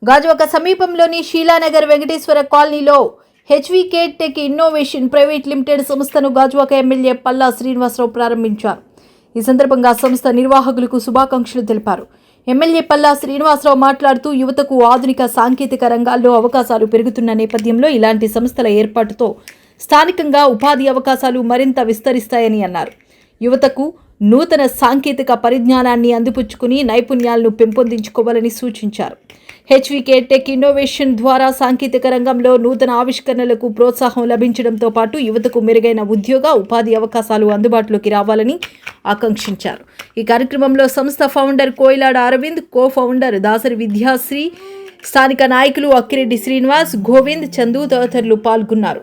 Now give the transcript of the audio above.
గాజువాక సమీపంలోని షీలానగర్ వెంకటేశ్వర కాలనీలో హెచ్వికే tech innovation private limited సంస్థను గాజువాక ఎమ్మెల్యే పల్లా శ్రీనివాసరావు ప్రారంభించారు. ఈ సందర్భంగా సంస్థ నిర్వాహకులకు శుభాకాంక్షలు తెలిపారు. ఎమ్మెల్యే పల్లా శ్రీనివాసరావు మాట్లాడుతూ యువతకు ఆధునిక సాంకేతిక రంగాల్లో అవకాశాలు పెరుగుతున్న నేపథ్యంలో ఇలాంటి సంస్థల ఏర్పాటుతో స్థానికంగా ఉపాధి అవకాశాలు మరింత విస్తరిస్తాయని అన్నారు. యువతకు నూతన సాంకేతిక పరిజ్ఞానాన్ని అందిపుచ్చుకుని నైపుణ్యాలను పెంపొందించుకోవాలని సూచించారు. హెచ్వికే టెక్ ఇన్నోవేషన్ ద్వారా సాంకేతిక రంగంలో నూతన ఆవిష్కరణలకు ప్రోత్సాహం లభించడంతో పాటు యువతకు మెరుగైన ఉద్యోగ ఉపాధి అవకాశాలు అందుబాటులోకి రావాలని ఆకాంక్షించారు. ఈ కార్యక్రమంలో సంస్థ founder Koilada Aravind, co founder Dasari Vidyasri, స్థానిక నాయకులు అక్కిరెడ్డి శ్రీనివాస్, గోవింద్, చందు తదితరులు పాల్గొన్నారు.